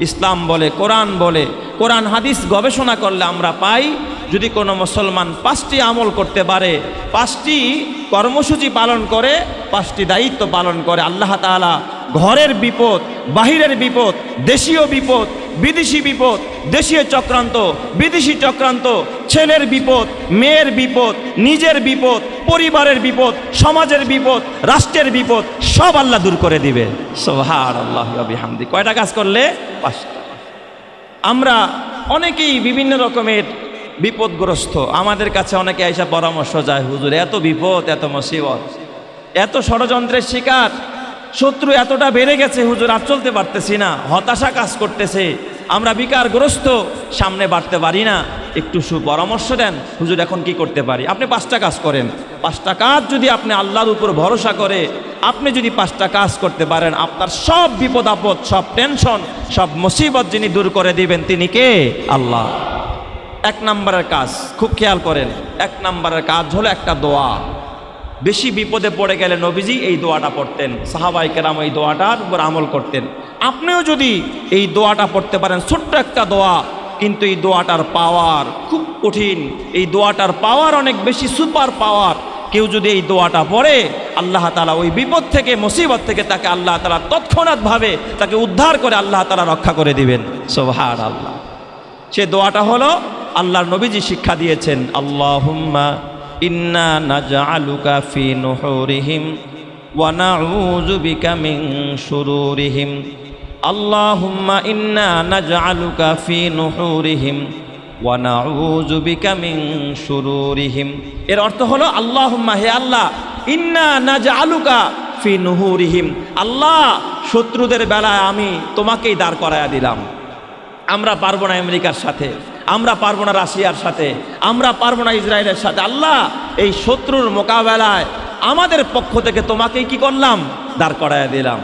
ইসলাম বলে, কোরআন হাদিস গবেষণা করলে আমরা পাই, যদি কোনো মুসলমান 5টি আমল করতে পারে, 5টি কর্মসূচি পালন করে, 5টি দায়িত্ব পালন করে, আল্লাহ তাআলা ঘরের বিপদ, বাহিরের বিপদ, দেশীয় বিপদ, বিদেশি বিপদ, দেশীয় চক্রান্ত, বিদেশি চক্রান্ত, ছেলের বিপদ, মেয়ের বিপদ, নিজের বিপদ, পরিবারের বিপদ, সমাজের বিপদ, রাষ্ট্রের বিপদ, সব আল্লাহ দূর করে দিবে। সুবহানাল্লাহি ওয়া বিহামদি। কয়টা কাজ করলে? 5টা। আমরা অনেকেই বিভিন্ন রকমের বিপদগ্রস্ত, আমাদের কাছে অনেকে এসে পরামর্শ যায়, হুজুর এত বিপদ, এত মুসিবত, এত ষড়যন্ত্রের শিকার, শত্রু এতটা বেড়ে গেছে হুজুর, আর চলতে পারতেছি না, হতাশা কাজ করতেছে, আমরা বিকারগ্রস্ত, সামনে বাড়তে পারি না, একটু সুপরামর্শ দেন হুজুর, এখন কি করতে পারি? আপনি 5টা কাজ করেন। 5টা কাজ যদি আপনি আল্লাহর উপর ভরসা করে আপনি যদি 5টা কাজ করতে পারেন, আপনার সব বিপদ আপদ, সব টেনশন, সব মুসিবত যিনি দূর করে দিবেন তিনি কে? আল্লাহ। 1 নম্বরের কাজ, খুব খেয়াল করেন, 1 নম্বরের কাজ হলো একটা দোয়া। বেশি বিপদে পড়ে গেলে নবীজি এই দোয়াটা পড়তেন, সাহাবায়ে কেরাম এই দোয়াটার উপর আমল করতেন। আপনিও যদি এই দোয়াটা পড়তে পারেন, ছোট্ট একটা দোয়া, কিন্তু এই দোয়াটার পাওয়ার খুব কঠিন, এই দোয়াটার পাওয়ার অনেক বেশি, সুপার পাওয়ার। কেউ যদি এই দোয়াটা পড়ে, আল্লাহ তাআলা ওই বিপদ থেকে, মুসিবত থেকে তাকে আল্লাহ তাআলা তৎক্ষণাৎভাবে তাকে উদ্ধার করে আল্লাহ তাআলা রক্ষা করে দিবেন। সুবহানাল্লাহ। সে দোয়াটা হলো আল্লাহর নবীজি শিক্ষা দিয়েছেন, আল্লাহুম্মা ইন্না নাজআলুকা ফি নুহুরিহিম ওয়া নাউযু বিকা মিন শুরুরিহিম। আল্লাহুম্মা ইন্না নাজআলুকা ফি নুহুরিহিম ওয়া নাউযু বিকা মিন শুরুরিহিম। এর অর্থ হলো, আল্লাহুম্মা, হে আল্লাহ, ইন্না নাজআলুকা ফি নুহুরিহিম, আল্লাহ শত্রুদের বেলায় আমি তোমাকেই দাঁড় করায়া দিলাম। আমরা পারবো না আমেরিকার সাথে, আমরা পারবো না রাশিয়ার সাথে, আমরা পারবো না ইসরায়েলের সাথে, আল্লাহ এই শত্রুর মোকাবেলায় আমাদের পক্ষ থেকে তোমাকেই কি করলাম? দাঁড় করায়া দিলাম।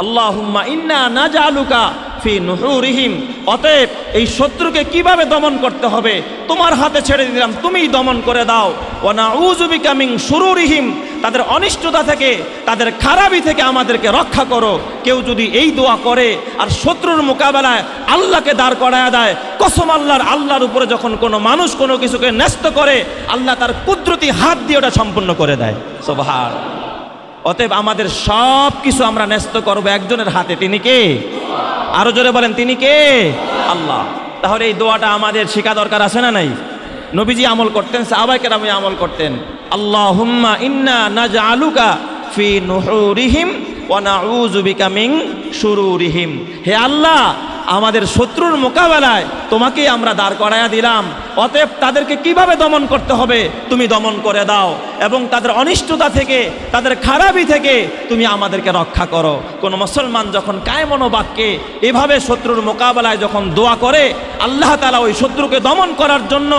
আল্লাহুম্মা ইন্না নাজআলুকা ফি নুহুরিহিম, অতএব এই শত্রুকে কিভাবে দমন করতে হবে তোমার হাতে ছেড়ে দিলাম, তুমিই দমন করে দাও। ওয়া নাউযু বিকা মিন শুরুরিহিম, তাদের অনিষ্টতা থেকে, তাদের খারাপি থেকে আমাদেরকে রক্ষা করো। কেউ যদি এই দোয়া করে আর শত্রুর মোকাবেলায় আল্লাহকে দাঁড় করায়া দেয়, কসম আল্লাহর উপরে যখন কোনো মানুষ কোনো কিছুকে ন্যস্ত করে, আল্লাহ তার কুদরতি হাত দিয়ে ওটা সম্পূর্ণ করে দেয়। সুবহানাল্লাহ। অতএব আমাদের সব কিছু আমরা ন্যস্ত করবো একজনের হাতে, তিনি কে? আরো জোরে বলেন, তিনি কে? আল্লাহ। তাহলে এই দোয়াটা আমাদের শেখা দরকার আছে না নাই? নবীজি আমল করতেন, সাহাবায়ে কেরাম আমল করতেন। আল্লাহুম্মা ইন্না নাজআলুকা ফি নুহুরিহিম ওয়া নাউযু বিকা মিন শুরুরিহিম, হে আল্লাহ আমাদের শত্রুর মোকাবেলায় তোমাকেই আমরা দাঁড় করায়া দিলাম, অতএব তাদেরকে কিভাবে দমন করতে হবে তুমি দমন করে দাও, এবং তাদের অনিষ্টতা থেকে, তাদের খারাপি থেকে তুমি আমাদেরকে রক্ষা করো। কোন মুসলমান যখন কায়মনোবাক্যে এভাবে শত্রুর মোকাবেলায় যখন দোয়া করে, আল্লাহ তাআলা ওই শত্রুকে দমন করার জন্য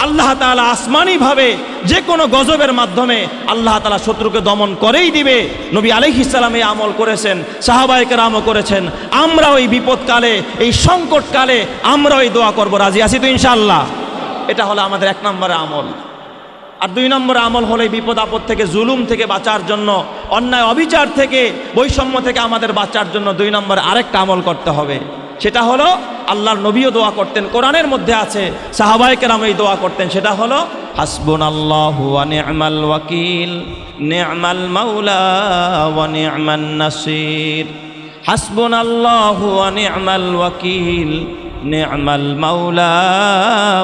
আল্লাহ তাআলা আসমানিভাবে যে কোনো গজবের মাধ্যমে আল্লাহ তাআলা শত্রুকে দমন করেই দিবে। নবী আলাইহিস সালাম এই আমল করেছেন, সাহাবায়ে কেরামও করেছেন। আমরা ওই বিপদকালে, এই সংকটকালে আমরা ওই দোয়া করব, রাজি আছি তো ইনশাআল্লাহ? এটা হলো আমাদের 1 নম্বরের আমল। আর 2 নম্বরের আমল হলো এই বিপদ আপদ থেকে, জুলুম থেকে বাঁচার জন্য, অন্যায় অবিচার থেকে, বৈষম্য থেকে আমাদের বাঁচার জন্য 2 নম্বরে আরেকটা আমল করতে হবে। সেটা হলো, আল্লাহর নবীও দোয়া করতেন, কোরআনের মধ্যে আছে, সাহাবায়ে কেরাম এই দোয়া করতেন। সেটা হলো, হাসবুনাল্লাহু ওয়া নি'মাল ওয়াকিল, নি'মাল মাওলা ওয়া নি'মান নাসির। হাসবুনাল্লাহু ওয়া নি'মাল ওয়াকিল, নি'মাল মাওলা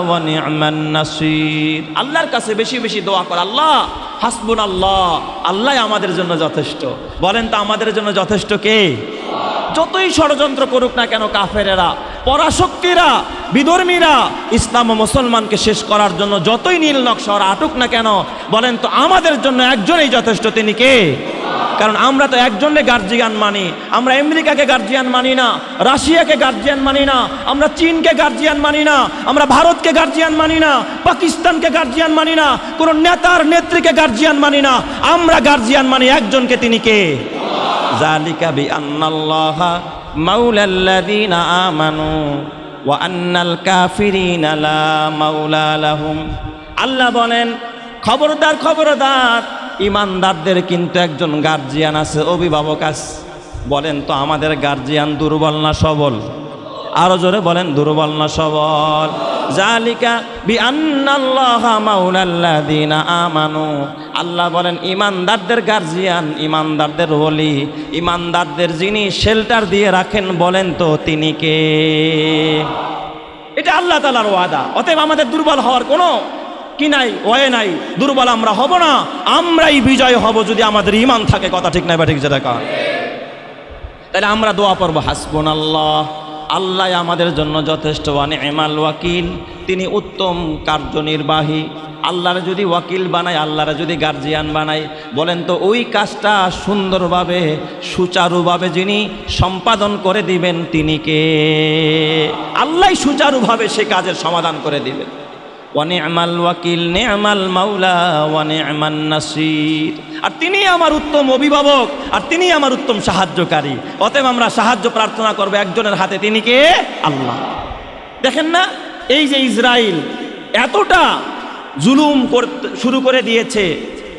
ওয়া নি'মান নাসির। আল্লাহর কাছে বেশি বেশি দোয়া কর, আল্লাহ হাসবুনাল্লাহ, আল্লাহ আমাদের জন্য যথেষ্ট। বলেন তো আমাদের জন্য যথেষ্ট কে? যতই ষড়যন্ত্র করুক না কেন কাফেরেরা, পরাশক্তিরা, বিধর্মীরা ইসলাম ও মুসলমানকে শেষ করার জন্য যতই নীল নকশা আটুক না কেন, বলেন তো আমাদের জন্য একজনই যথেষ্ট, তিনি কে? কারণ আমরা তো একজনের গার্জিয়ান মানি, আমরা আমেরিকাকে গার্জিয়ান মানি না, রাশিয়াকে গার্জিয়ান মানি না, আমরা চীনকে গার্জিয়ান মানি না, আমরা ভারতকে গার্জিয়ান মানি না, পাকিস্তানকে গার্জিয়ান মানি না, কোন নেতার নেত্রীকে গার্জিয়ান মানি না, আমরা গার্জিয়ান মানি একজনকে, তিনি কে? যালিকা বিআন্নাল্লাহা মাওলাল্লাযীনা আমানু ওয়া আন্নাল কাফিরিনা লা মাওলা লাহুম। আল্লাহ বলেন, খবরদার খবরদার, ইমানদারদের কিন্তু একজন গার্জিয়ান আছে, অভিভাবক আছে। বলেন তো আমাদের গার্জিয়ান দুর্বল না সবল? আরো জোরে বলেন, দুর্বল না সবল। জালিকা বিআন্নাল্লাহা মাওলাল্লাযিনা আমানু, আল্লাহ বলেন ইমানদারদের গার্জিয়ান, ইমানদারদের ওলি, ইমানদারদের যিনি শেল্টার দিয়ে রাখেন, বলেন তো তিনি কে? এটা আল্লাহ তাআলার ওয়াদা। অতএব আমাদের দুর্বল হওয়ার কোনো কি নাই, ওয়ে নাই। দুর্বল আমরা হব না, আমরাই বিজয় হব যদি আমাদের ঈমান থাকে। কথা ঠিক না বা ঠিক যেটা কার? তাহলে আমরা দোয়া পড়ব, হাসবুনাল্লাহ, আল্লাহ আমাদের জন্য যথেষ্ট, ওয়া নি'মাল ওয়াকিল, তিনি উত্তম কার্যনির্বাহী। আল্লাহর যদি ওয়াকিল বানায়, আল্লাহর যদি গার্জিয়ান বানায়, বলেন তো ওই কাজটা সুন্দরভাবে সুচারুভাবে যিনি সম্পাদন করে দিবেন তিনি কে? আল্লাহ সুচারুভাবে সে কাজের সমাধান করে দিবেন। ওয়া নি'মাল ওয়াকিল, নি'মাল মাওলা, ওয়া নি'মান নাসির। আর তিনি আমার উত্তম অভিভাবক, আর তিনি আমার উত্তম সাহায্যকারী। অতএব আমরা সাহায্য প্রার্থনা করব একজনের হাতে, তিনি কে? আল্লাহ। দেখেন না, এই যে ইসরায়েল এতটা জুলুম করতে শুরু করে দিয়েছে,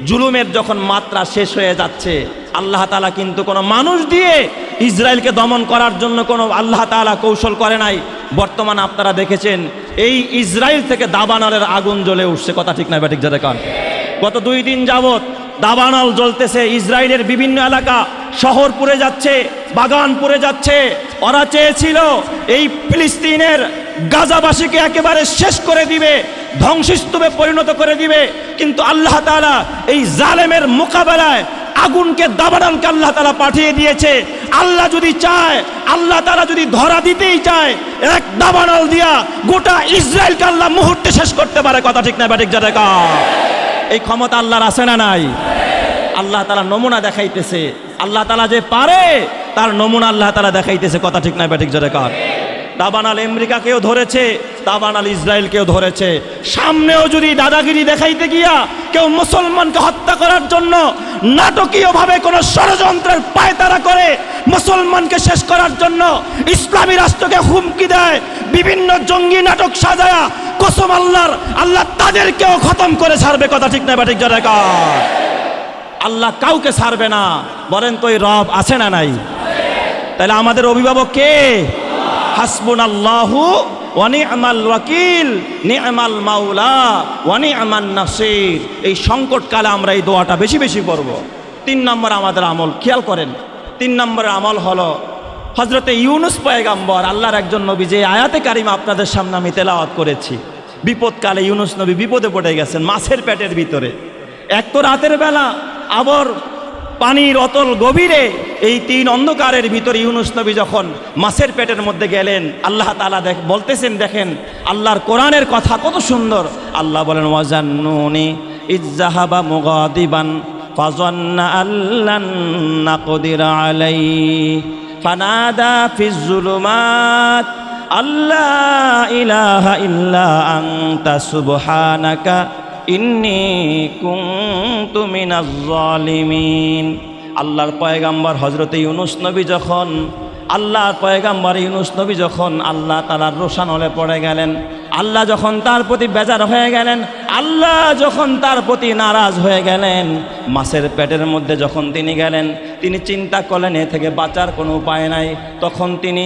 জুলুমের যখন মাত্রা শেষ হয়ে যাচ্ছে, আল্লাহ তাআলা কিন্তু কোনো মানুষ দিয়ে ইসরায়েলকে দমন করার জন্য কোনো আল্লাহ তাআলা কৌশল করে নাই। বর্তমানে আপনারা দেখেছেন এই ইসরায়েল থেকে দাবানলের আগুন জ্বলে উঠছে। কথা ঠিক না বা ঠিক যেটা কান? গত 2 দিন যাবত দাবানল জ্বলতেছে, ইসরায়েলের বিভিন্ন এলাকা, শহর পুড়ে যাচ্ছে, বাগান পুড়ে যাচ্ছে। ওরা চেয়েছিল এই ফিলিস্তিনের গাজাবাসীকে একেবারে শেষ করে দিবে, ধ্বংসস্তূপে পরিণত করে দিবে, কিন্তু আল্লাহ তাআলা এই জালেমের মোকাবেলায় আগুনকে, দাবানলকে আল্লাহ তাআলা পাঠিয়ে দিয়েছে। আল্লাহ যদি চায়, আল্লাহ তাআলা যদি ধরা দিতেই চায়, এক দাবানল দিয়া গোটা ইসরায়েলকে আল্লাহ মুহূর্তে শেষ করতে পারে। কথা ঠিক না বা ঠিক যেটা কার? এই ক্ষমতা আল্লাহর আছে না নাই? আল্লাহ তাআলা নমুনা দেখাইতেছে। আল্লাহ তাআলা যে পারে তার নমুনা আল্লাহ তাআলা দেখাইতেছে। কথা ঠিক না বা ঠিক যেটা কার? দাবানল আমেরিকাকেও ধরেছে, দাবানল ইসরায়েলকেও ধরেছে। সামনেও যদি দাদাগিরি দেখাইতে গিয়া কেউ মুসলমানকে হত্যা করার জন্য নাটকীয়ভাবে কোনো ষড়যন্ত্রের পায়তারা করে মুসলমানকে শেষ করার জন্য ইসলামী রাষ্ট্রকে হুমকি দেয়, বিভিন্ন জঙ্গি নাটক সাজায়া, কসম আল্লাহর, আল্লাহ তাদেরকেও খতম করে ছাড়বে। কথা ঠিক না বা ঠিক যেটা কার? আল্লাহ কাউকে ছাড়বে না। বলেন তো এই রব আছে না নাই? তাহলে আমাদের অভিভাবক কে? হাসবুনাল্লাহু ওয়া নি'মাল ওয়াকিল, নি'মাল মাওলা, ওয়া নি'মান নাসির। এই সংকটকালে আমরা এই দোয়াটা বেশি বেশি পড়ব। 3 নম্বর আমাদের আমল, খেয়াল করেন, 3 নম্বরের আমল হলো হযরতে ইউনুস পয়গম্বর, আল্লাহর একজন নবী, যে আয়াতে কারিমা আপনাদের সামনে আমি তেলাওয়াত করেছি। বিপদকালে ইউনুস নবী বিপদে পড়ে গেছেন, মাছের পেটের ভিতরে। এক তো রাতের বেলা, আবার পানির অতল গভীরে, এই 3 অন্ধকারের ভিতরে ইউনুস নবী যখন মাছের পেটের মধ্যে গেলেন, আল্লাহ তাআলা বলতেছেন, দেখেন আল্লাহর কোরআনের কথা কত সুন্দর। আল্লাহ বলেন, ওয়াজান্নুনি ইযযাহাবা মুগাদিবান ফাযান্না আল্লান নাকদির আলাইহি ফানাদা ফিজ যুলুমাত আল্লা ইলাহা ইল্লা আনতা সুবহানাকা ইন্নী কুনতু মিনাজ জালিমিন। আল্লাহর পয়গাম্বর হযরতে ইউনুস নবী যখন, আল্লাহর পয়গাম্বর ইউনুস নবী যখন আল্লাহ তাআলার রোশানলে পড়ে গেলেন, আল্লাহ যখন তার প্রতি বেজার হয়ে গেলেন, আল্লাহ যখন তার প্রতি নারাজ হয়ে গেলেন, মাছের পেটের মধ্যে যখন তিনি গেলেন, তিনি চিন্তা করলেন এ থেকে বাঁচার কোনো উপায় নাই। তখন তিনি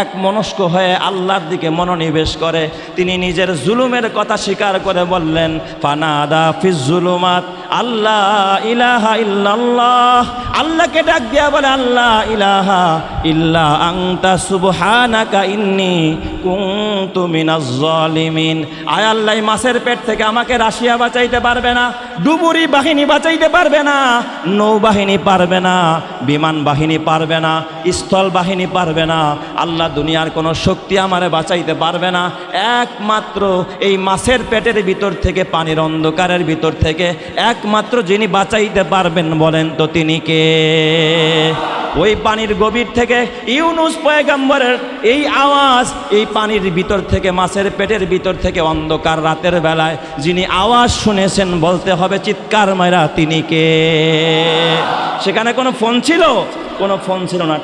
এক মনস্ক হয়ে আল্লাহর দিকে মনোনিবেশ করে তিনি নিজের জুলুমের কথা স্বীকার করে বললেন, ফানাদা ফিজ জুলুমাত আল্লাহ ইলাহা ইল্লাল্লাহ। আল্লাহকে ডাক দিয়া বলে, আল্লাহ ইলাহা ইল্লা আনতা সুবহানাকা ইন্নী কুনতু মিনাজ জালিমিন। আয় আল্লাহ, মাছের পেট থেকে আমাকে রাশিয়া বাঁচাইতে পারবে না, ডুবুরি বাহিনী বাঁচাইতে পারবে না, নৌবাহিনী পারবে না, বিমান বাহিনী পারবে না, স্থল বাহিনী পারবে না, আল্লাহ দুনিয়ার কোনো শক্তি আমারে বাঁচাইতে পারবে না। একমাত্র এই মাছের পেটের ভিতর থেকে, পানির অন্ধকারের ভিতর থেকে একমাত্র যিনি বাঁচাইতে পারবেন, বলেন তো তিনি কে? ওই পানির গভীর থেকে ইউনুস পয়গম্বরের এই আওয়াজ, এই পানির ভিতর থেকে, মাছের পেটের ভিতর থেকে, অন্ধকার রাতের বেলায় যিনি আওয়াজ শুনেছেন, বলতে হবে চিৎকার মাইরা, তিনি কে? সেখানে কোনো ফোন ছিল? কোনো ফোন ছিল না,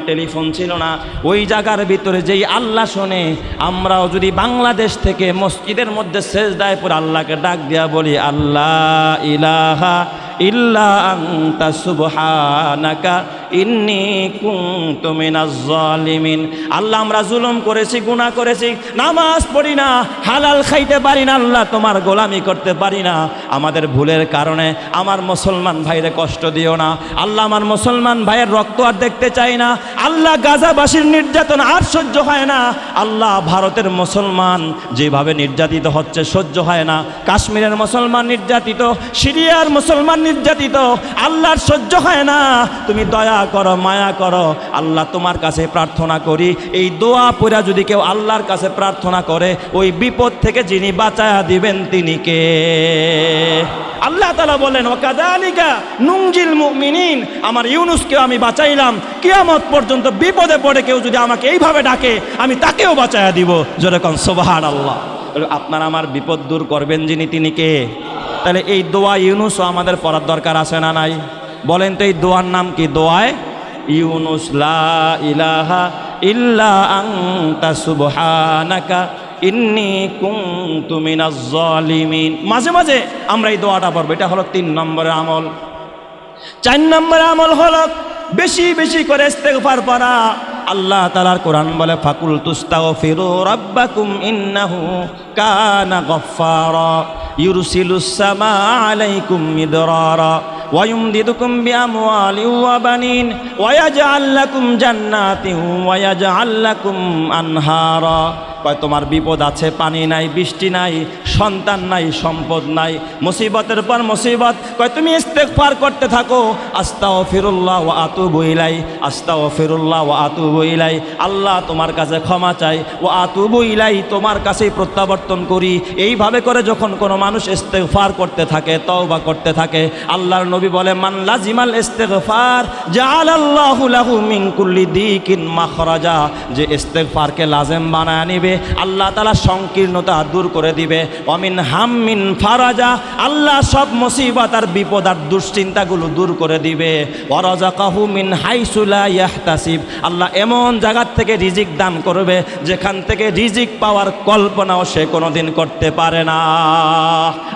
টেলিফোন ছিল না। ওই জায়গার ভিতরে যেই আল্লাহ শোনে, আমরাও যদি বাংলাদেশ থেকে মসজিদের মধ্যে সেজদায় পড়ে আল্লাহকে ডাক দিয়া বলি, আল্লাহ ইলাহা ইল্লা আনতা সুবহানাকা ইন্নী কুনতু মিনাজ জালিমিন। আল্লাহ আমরা জুলুম করেছি, গুনাহ করেছি, নামাজ পড়ি না, হালাল খাইতে পারি না, আল্লাহ তোমার গোলামি করতে পারি না। আমাদের ভুলের কারণে আমার মুসলমান ভাইরে কষ্ট দিও না আল্লাহ। আমার মুসলমান ভাইয়ের রক্ত আর দেখতে চাই না আল্লাহ। গাজাবাসীর নির্যাতন আর সহ্য হয় না আল্লাহ। ভারতের মুসলমান যেভাবে নির্যাতিত হচ্ছে সহ্য হয় না। কাশ্মীরের মুসলমান নির্যাতিত, সিরিয়ার মুসলমান নির্যাতিত, আল্লাহর সহ্য হয় না। তুমি দয়া করো, মায়া করো আল্লাহ। তোমার কাছে প্রার্থনা করি, এই দোয়া পড়া যদি কেউ আল্লাহর কাছে প্রার্থনা করে ওই বিপদ থেকে যিনি বাঁচায়া দিবেন তিনি কে? আল্লাহ তাআলা বলেন ওয়াকাযালিকা নুনজিল মুমিনিন। আমার ইউনুসকে আমি বাঁচাইলাম, কিয়ামত পর্যন্ত বিপদে পড়ে কেউ যদি আমাকে এইভাবে ডাকে আমি তাকেও বাঁচায়া দিব। যেরকম সুবহানাল্লাহ। আপনার আমার বিপদ দূর করবেন যিনি তিনি কে? তাহলে এই দোয়া ইউনুসও আমাদের পড়ার দরকার আছে না নাই? বলেন তো এই দোয়ার নাম কি? দোয়ায় ইউনুস। লা ইলাহা ইল্লা আনতা সুবহানাকা ইন্নী কুনতু মিনাজ জালিমিন। মাঝে মাঝে আমরা এই দোয়াটা পড়ব। এটা হলো 3 নম্বরের আমল। 4 নম্বরের আমল হলো বেশি বেশি করে ইস্তেগফার পড়া। আল্লাহ তাআলার কোরআন বলে ফাকুল তুস্তাগফিরু রাব্বাকুম ইন্নাহু কানা গফফারা ইউরসিলুস সামাআ আলাইকুম মিদরারা ওয়া ইউমদিদুকুম বিআমওয়ালিন ওয়া বানিন ওয়া ইয়াজআল লাকুম জান্নাতিন ওয়া ইয়াজআল লাকুম আনহারা। কয় তোমার বিপদ আছে, পানি নাই, বৃষ্টি নাই, সন্তান নাই, সম্পদ নাই, মুসিবতের পর মুসিবত। কয় তুমি ইস্তেগফার করতে থাকো, আস্তাগফিরুল্লাহ ওয়া আতুবু ইলাই, আস্তাগফিরুল্লাহ ওয়া আতুবু ইলাই। আল্লাহ তোমার কাছে ক্ষমা চাই, ওয়া আতুবু ইলাই তোমার কাছেই প্রত্যাবর্তন করি। এইভাবে করে যখন কোনো মানুষ ইস্তেগফার করতে থাকে, তওবা করতে থাকে, আল্লাহর নবী বলে মান লাজিমাল ইস্তেগফার জাআলাল্লাহু লাহু মিন কুল্লি দিকিন মাখরাজা। যে ইস্তেগফারকে লাজেম বানায় নিবে আল্লাহ তাআলা সংকীর্ণতা দূর করে দিবে। ওয়ামিন হাম্মিন ফারাজা, আল্লাহ সব মুসিবত আর বিপদ আর দুশ্চিন্তাগুলো দূর করে দিবে। ওয়ারাযাকাহু মিন হাইসু লা ইয়াহতাসিব, আল্লাহ এমন জায়গা থেকে রিজিক দান করবে যেখান থেকে রিজিক পাওয়ার কল্পনাও সে কোনোদিন করতে পারে না।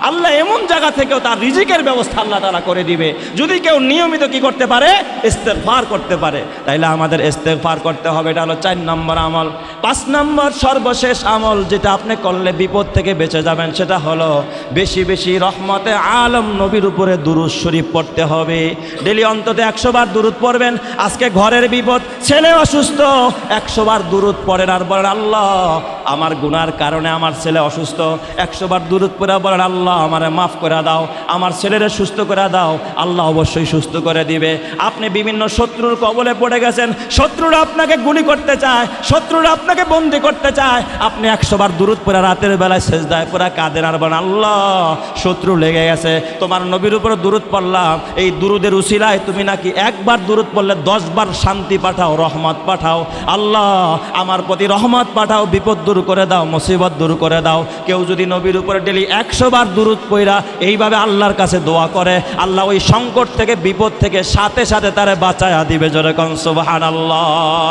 আল্লাহ এমন জায়গা থেকেও তার রিজিকের ব্যবস্থা আল্লাহ তাআলা করে দিবে যদি কেউ নিয়মিত কি করতে পারে? ইস্তেগফার করতে পারে। তাইলে আমাদের ইস্তেগফার করতে হবে। এটা হলো 4 নম্বর আমল। 5 নম্বর সর্বশেষ আমল যেটা আপনি করলে বিপদ থেকে বেঁচে যাবেন সেটা হলো বেশি বেশি রহমতে আলম নবীর উপরে দুরূদ শরীফ পড়তে হবে। ডেলি অন্তত 100 বার দুরূদ পড়বেন। আজকে ঘরের বিপদ, ছেলে অসুস্থ, 100 বার দুরূদ পড়েন আর বলেন আল্লাহ আমার গুনার কারণে আমার ছেলে অসুস্থ। 100 বার দুরূদ পড়ে বলেন আল্লাহ আমারে মাফ করে দাও, আমার ছেলেরে সুস্থ করে দাও। আল্লাহ অবশ্যই সুস্থ করে দিবে। আপনি বিভিন্ন শত্রুর কবলে পড়ে গেছেন, শত্রুরা আপনাকে গুলি করতে চায়, শত্রুরা আপনাকে বন্দি করতে চায়। আপনি 100 বার দুরূদ পড়ে রাতের বেলায় সেজদায় পড়ে কাঁদেন আর বলেন আল্লাহ শত্রু লেগে গেছে, তোমার নবীর উপরে দুরূদ পড়লাম, এই দুরূদের উসিলায় তুমি নাকি 1 বার দুরূদ পড়লে 10 বার শান্তি পাঠাও, রহমত পাঠাও। আল্লাহ আমার প্রতি রহমত পাঠাও, বিপদ দূর করে দাও, মুসিবত দূর করে দাও। কেউ যদি নবীর উপরে ডেলি 100 বার দুরূদ পড়া এইভাবে আল্লাহর কাছে দোয়া করে, আল্লাহ ওই সংকট থেকে, বিপদ থেকে সাথে সাথে তারে বাঁচায়া দিবে। যেরকম সুবহানাল্লাহ।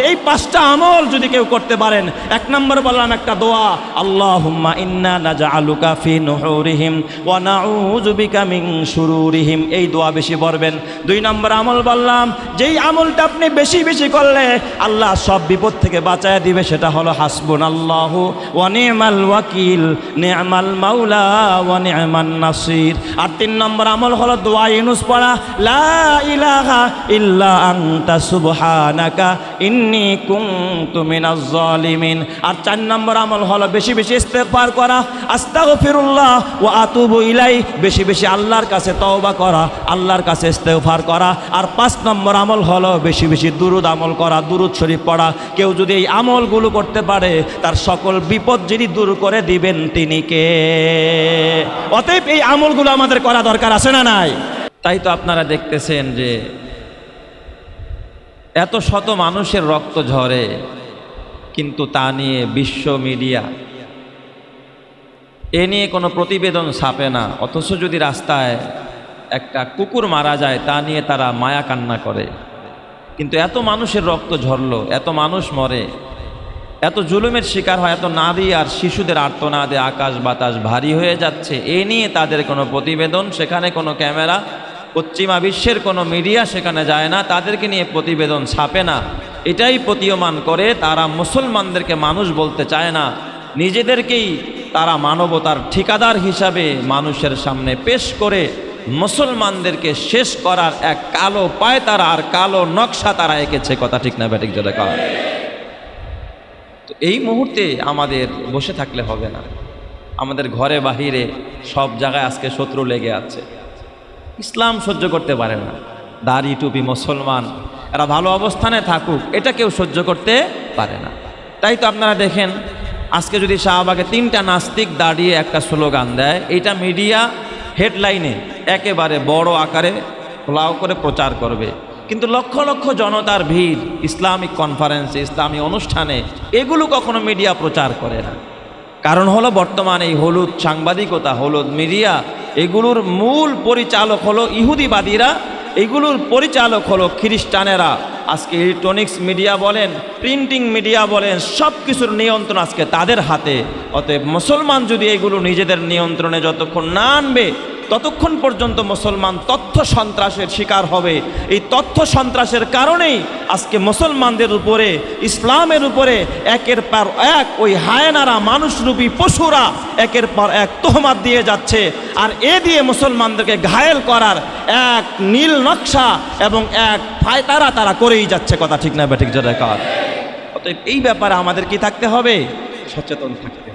এই 5টা আমল যদি কেউ করতে পারেন, 1 নম্বর বললাম একটা দোয়া, আল্লাহুম্মা ইন্না নাজআলুকা ফি নুহুরিহিম ওয়া নাউযু বিকা মিন শুরুরিহিম। এই দোয়া বেশি পড়বেন। 2 নম্বর আমল বললাম, যেই আমলটা আপনি বেশি বেশি করলে আল্লাহ সব বিপদ থেকে বাঁচায় দিবে, সেটা হলো হাসবুনাল্লাহু ওয়া নি'মাল ওয়াকিল, নি'মাল মাওলা ওয়া নি'মান নাসির। আর 3 নম্বর আমল হলো দোয়া ইউনুস পড়া, লা ইলাহা ইল্লা আনতা সুবহানাকা ইন্নী কুনতু মিনাজ জালিমিন। আর 4 নম্বর আমল হলো বেশি বেশি ইস্তেগফার করা, আস্তাগফিরুল্লাহ ওয়া আতুবু ইলাই, বেশি বেশি আল্লাহর কাছে তওবা করা, আল্লাহর কাছে ইস্তেগফার করা। আর 5 নম্বর আমল হলো বেশি বেশি দুরূদ আমল করা, দুরূদ শরীফ পড়া। কেউ যদি এই আমলগুলো করতে পারে তার সকল বিপদ যিনি দূর করে দিবেন তিনি কে? অতএব এই আমলগুলো আমাদের করা দরকার আছে না নাই? তাই তো আপনারা দেখতেছেন যে এত শত মানুষের রক্ত ঝরে, কিন্তু তা নিয়ে বিশ্ব মিডিয়া এ নিয়ে কোনো প্রতিবেদন ছাপে না। অথচ যদি রাস্তায় একটা কুকুর মারা যায় তা নিয়ে তারা মায়া কান্না করে। কিন্তু এত মানুষের রক্ত ঝরলো, এত মানুষ মরে, এত জুলুমের শিকার হয়, এত নারী আর শিশুদের আর্তনাদে আকাশ বাতাস ভারী হয়ে যাচ্ছে, এ নিয়ে তাদের কোনো প্রতিবেদন, সেখানে কোনো ক্যামেরা পশ্চিমা বিশ্বের কোনো মিডিয়া সেখানে যায় না, তাদেরকে নিয়ে প্রতিবেদন ছাপে না। এটাই প্রতীয়মান করে তারা মুসলমানদেরকে মানুষ বলতে চায় না, নিজেদেরকেই তারা মানবতার ঠিকাদার হিসাবে মানুষের সামনে পেশ করে মুসলমানদেরকে শেষ করার এক কালো পায়তারা আর কালো নকশা তারা এঁকেছে। কথা ঠিক না ব্যাটিক জোরে কর। তো এই মুহূর্তে আমাদের বসে থাকলে হবে না, আমাদের ঘরে বাহিরে সব জায়গায় আজকে শত্রু লেগে আছে। ইসলাম সহ্য করতে পারে না, দাড়ি টুপি মুসলমান এরা ভালো অবস্থানে থাকুক এটা কেউ সহ্য করতে পারে না। তাই তো আপনারা দেখেন আজকে যদি শাহবাগে 3টা নাস্তিক দাঁড়িয়ে একটা স্লোগান দেয়, এটা মিডিয়া হেডলাইনে একেবারে বড় আকারে ফ্লাও করে প্রচার করবে, কিন্তু লক্ষ লক্ষ জনতার ভিড় ইসলামিক কনফারেন্সে, ইসলামী অনুষ্ঠানে এগুলো কখনো মিডিয়া প্রচার করে না। কারণ হলো বর্তমানে এই হলুদ সাংবাদিকতা, হলুদ মিডিয়া, এগুলোর মূল পরিচালক হলো ইহুদিবাদীরা, এগুলোর পরিচালক হলো খ্রিস্টানেরা। আজকে ইলেকট্রনিক্স মিডিয়া বলেন, প্রিন্টিং মিডিয়া বলেন, সব কিছুর নিয়ন্ত্রণ আজকে তাদের হাতে। অতএব মুসলমান যদি এগুলো নিজেদের নিয়ন্ত্রণে যতক্ষণ না আনবে ততক্ষণ পর্যন্ত মুসলমান তথ্য সন্ত্রাসের শিকার হবে। এই তথ্য সন্ত্রাসের কারণেই আজকে মুসলমানদের উপরে, ইসলামের উপরে একের পর এক ওই হায়নারা, মানুষরূপী পশুরা একের পর এক তোহমাত দিয়ে যাচ্ছে। আর এ দিয়ে মুসলমানদেরকে ঘায়েল করার এক নীল নকশা এবং এক ফায়তারা তারা করেই যাচ্ছে। কথা ঠিক না ব্যাঠিক জোরে কর। অতএব এই ব্যাপারে আমাদের কি থাকতে হবে? সচেতন থাকতে হবে।